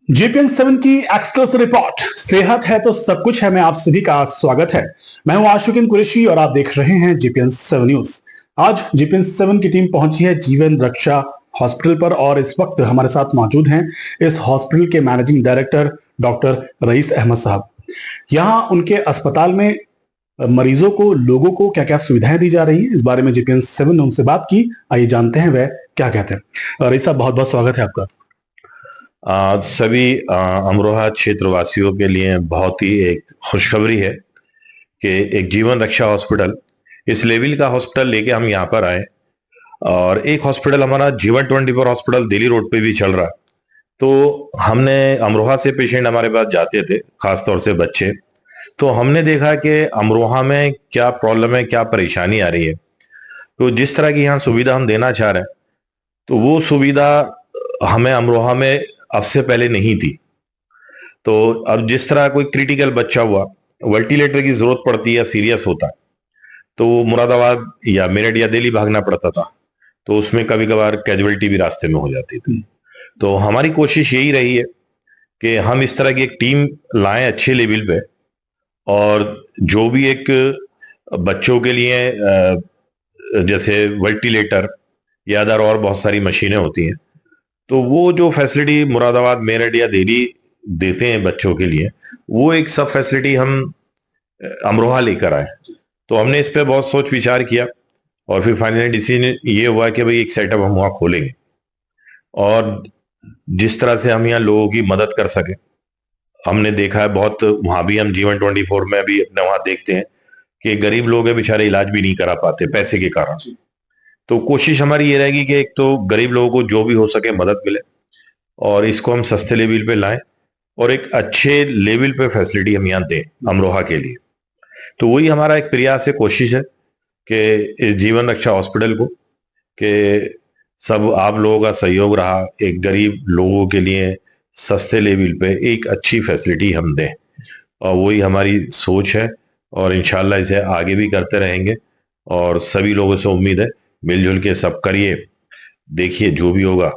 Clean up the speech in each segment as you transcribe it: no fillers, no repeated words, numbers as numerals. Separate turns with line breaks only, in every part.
JPN7 की exclusive report सेहत है तो सब कुछ है में आप सभी का स्वागत है। मैं हूं आशुकिन कुरैशी और आप देख रहे हैं JPN7 न्यूज। आज JPN7 की टीम पहुंची है जीवन रक्षा हॉस्पिटल पर और इस वक्त हमारे साथ मौजूद हैं इस हॉस्पिटल के managing director doctor rice Ahmad साहब। यहाँ उनके अस्पताल में मरीजों को लोगों को क्या क्या सुविधाएं दी जा रही हैं, इस बारे में JPN7 ने उनसे बात की। आइए जानते हैं वह क्या कहते हैं। रईस साहब, बहुत बहुत स्वागत है आपका।
सभी अमरोहा क्षेत्रवासियों के लिए बहुत ही एक खुशखबरी है कि एक जीवन रक्षा हॉस्पिटल, इस लेवल का हॉस्पिटल लेके हम यहाँ पर आए। और एक हॉस्पिटल हमारा जीवन 24 हॉस्पिटल दिल्ली रोड पे भी चल रहा है। तो हमने अमरोहा से पेशेंट हमारे पास जाते थे, खासतौर से बच्चे। तो हमने देखा कि अमरोहा में क्या प्रॉब्लम है, क्या परेशानी आ रही है। तो जिस तरह की यहाँ सुविधा हम देना चाह रहे हैं, तो वो सुविधा हमें अमरोहा में अब से पहले नहीं थी। तो अब जिस तरह कोई क्रिटिकल बच्चा हुआ, वेंटिलेटर की जरूरत पड़ती है, सीरियस होता है, तो मुरादाबाद या मेरठ या दिल्ली भागना पड़ता था। तो उसमें कभी कभार कैजुअलिटी भी रास्ते में हो जाती थी। तो हमारी कोशिश यही रही है कि हम इस तरह की एक टीम लाएं अच्छे लेवल पे, और जो भी एक बच्चों के लिए जैसे वेंटिलेटर या अदर और बहुत सारी मशीनें होती हैं, तो वो जो फैसिलिटी मुरादाबाद मेरठ या दिल्ली देते हैं बच्चों के लिए, वो एक सब फैसिलिटी हम अमरोहा लेकर आए। तो हमने इस पे बहुत सोच विचार किया और फिर फाइनली डिसीजन ये हुआ कि भाई एक सेटअप हम वहाँ खोलेंगे, और जिस तरह से हम यहाँ लोगों की मदद कर सके। हमने देखा है बहुत, वहां भी हम जीवन 24 में भी अपने वहां देखते हैं कि गरीब लोग हैं बेचारे, इलाज भी नहीं करा पाते पैसे के कारण। तो कोशिश हमारी ये रहेगी कि एक तो गरीब लोगों को जो भी हो सके मदद मिले, और इसको हम सस्ते लेवल पे लाएं और एक अच्छे लेवल पे फैसिलिटी हम यहाँ दें अमरोहा के लिए। तो वही हमारा एक प्रयास है, कोशिश है कि इस जीवन रक्षा हॉस्पिटल को कि सब आप लोगों का सहयोग रहा, एक गरीब लोगों के लिए सस्ते लेवल पे एक अच्छी फैसिलिटी हम दें, और वही हमारी सोच है। और इंशाल्लाह इसे आगे भी करते रहेंगे, और सभी लोगों से उम्मीद है मिलजुल के सब करिए, देखिए जो भी होगा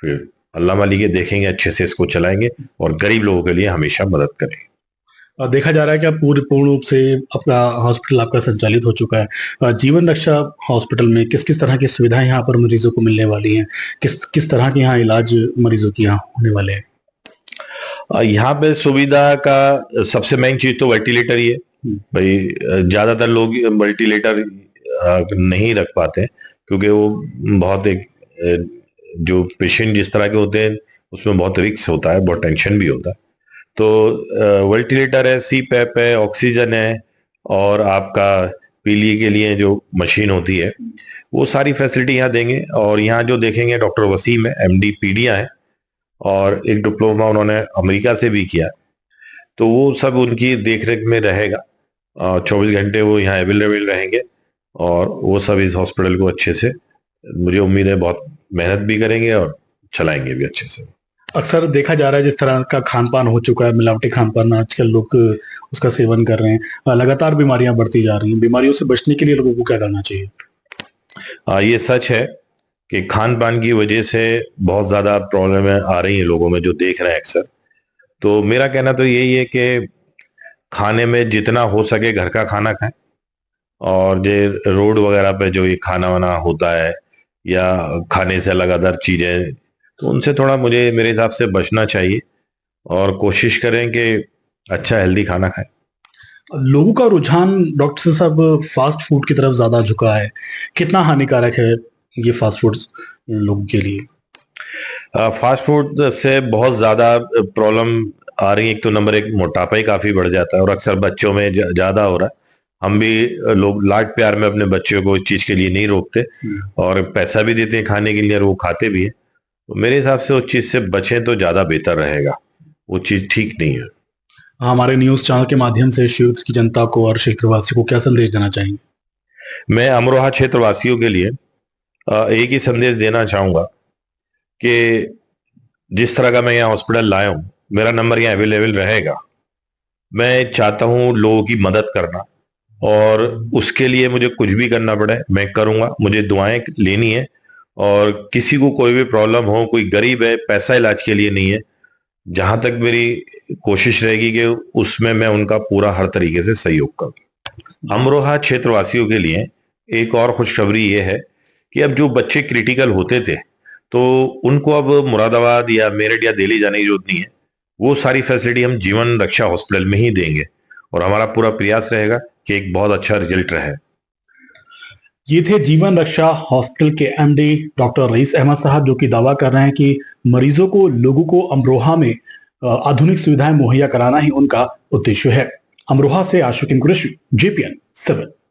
फिर अल्लाह मालिक के देखेंगे, अच्छे से इसको चलाएंगे और गरीब लोगों के लिए हमेशा मदद करेंगे।
देखा जा रहा है कि आप पूर्ण रूप से अपना हॉस्पिटल आपका संचालित हो चुका है। जीवन रक्षा हॉस्पिटल में किस किस तरह की सुविधाएं यहाँ पर मरीजों को मिलने वाली हैं, किस किस तरह के यहाँ इलाज मरीजों की यहाँ होने वाले हैं?
यहाँ पे सुविधा का सबसे मेन चीज तो वेंटिलेटर ही है भाई। ज्यादातर लोग वेंटिलेटर नहीं रख पाते, क्योंकि वो बहुत एक जो पेशेंट जिस तरह के होते हैं उसमें बहुत रिस्क होता है, बहुत टेंशन भी होता है। तो वेंटिलेटर है, सी पैप है, ऑक्सीजन है, और आपका पीलिए के लिए जो मशीन होती है, वो सारी फैसिलिटी यहाँ देंगे। और यहाँ जो देखेंगे डॉक्टर वसीम है, MD पीडिया है, और एक डिप्लोमा उन्होंने अमेरिका से भी किया। तो वो सब उनकी देखरेख में रहेगा, 24 घंटे वो यहाँ अवेलेबल रहेंगे, और वो सब इस हॉस्पिटल को अच्छे से, मुझे उम्मीद है, बहुत मेहनत भी करेंगे और चलाएंगे भी अच्छे से।
अक्सर देखा जा रहा है जिस तरह का खान पान हो चुका है, मिलावटी खान पान आजकल लोग उसका सेवन कर रहे हैं, लगातार बीमारियां बढ़ती जा रही हैं। बीमारियों से बचने के लिए लोगों को क्या करना चाहिए?
ये सच है कि खान पान की वजह से बहुत ज्यादा प्रॉब्लम आ रही है लोगों में, जो देख रहे हैं अक्सर। तो मेरा कहना तो यही है कि खाने में जितना हो सके घर का खाना खाएं, और जो रोड वगैरह पे जो ये खाना वाना होता है या खाने से लगातार चीजें, तो उनसे थोड़ा मेरे हिसाब से बचना चाहिए, और कोशिश करें कि अच्छा हेल्दी खाना खाएं।
लोगों का रुझान डॉक्टर साहब फास्ट फूड की तरफ ज्यादा झुका है, कितना हानिकारक है ये फास्ट फूड लोगों के लिए?
फास्ट फूड से बहुत ज्यादा प्रॉब्लम आ रही है। एक तो नंबर एक, मोटापा ही काफी बढ़ जाता है, और अक्सर बच्चों में ज्यादा हो रहा है। हम भी लोग लाड प्यार में अपने बच्चों को इस चीज के लिए नहीं रोकते, और पैसा भी देते हैं खाने के लिए, और वो खाते भी है। तो मेरे हिसाब से उस चीज से बचें तो ज्यादा बेहतर रहेगा, वो चीज ठीक नहीं है।
हमारे न्यूज चैनल के माध्यम से क्षेत्र की जनता को और क्षेत्रवासियों को क्या संदेश देना चाहेंगे?
मैं अमरोहा क्षेत्रवासियों के लिए एक ही संदेश देना चाहूंगा कि जिस तरह का मैं यहाँ हॉस्पिटल लाया हूँ, मेरा नंबर यहाँ अवेलेबल रहेगा। मैं चाहता हूँ लोगों की मदद करना, और उसके लिए मुझे कुछ भी करना पड़े मैं करूंगा। मुझे दुआएं लेनी है, और किसी को कोई भी प्रॉब्लम हो, कोई गरीब है पैसा इलाज के लिए नहीं है, जहां तक मेरी कोशिश रहेगी कि उसमें मैं उनका पूरा हर तरीके से सहयोग करूं। अमरोहा क्षेत्रवासियों के लिए एक और खुशखबरी ये है कि अब जो बच्चे क्रिटिकल होते थे तो उनको अब मुरादाबाद या मेरठ या दिल्ली जाने की जरूरत नहीं है। वो सारी फैसिलिटी हम जीवन रक्षा हॉस्पिटल में ही देंगे और हमारा पूरा प्रयास रहेगा कि एक बहुत अच्छा रिजल्ट रहे।
ये थे जीवन रक्षा हॉस्पिटल के एमडी डॉक्टर रईस अहमद साहब, जो कि दावा कर रहे हैं कि मरीजों को, लोगों को अमरोहा में आधुनिक सुविधाएं मुहैया कराना ही उनका उद्देश्य है। अमरोहा से आशुकिन कुरैशी, JPN 7।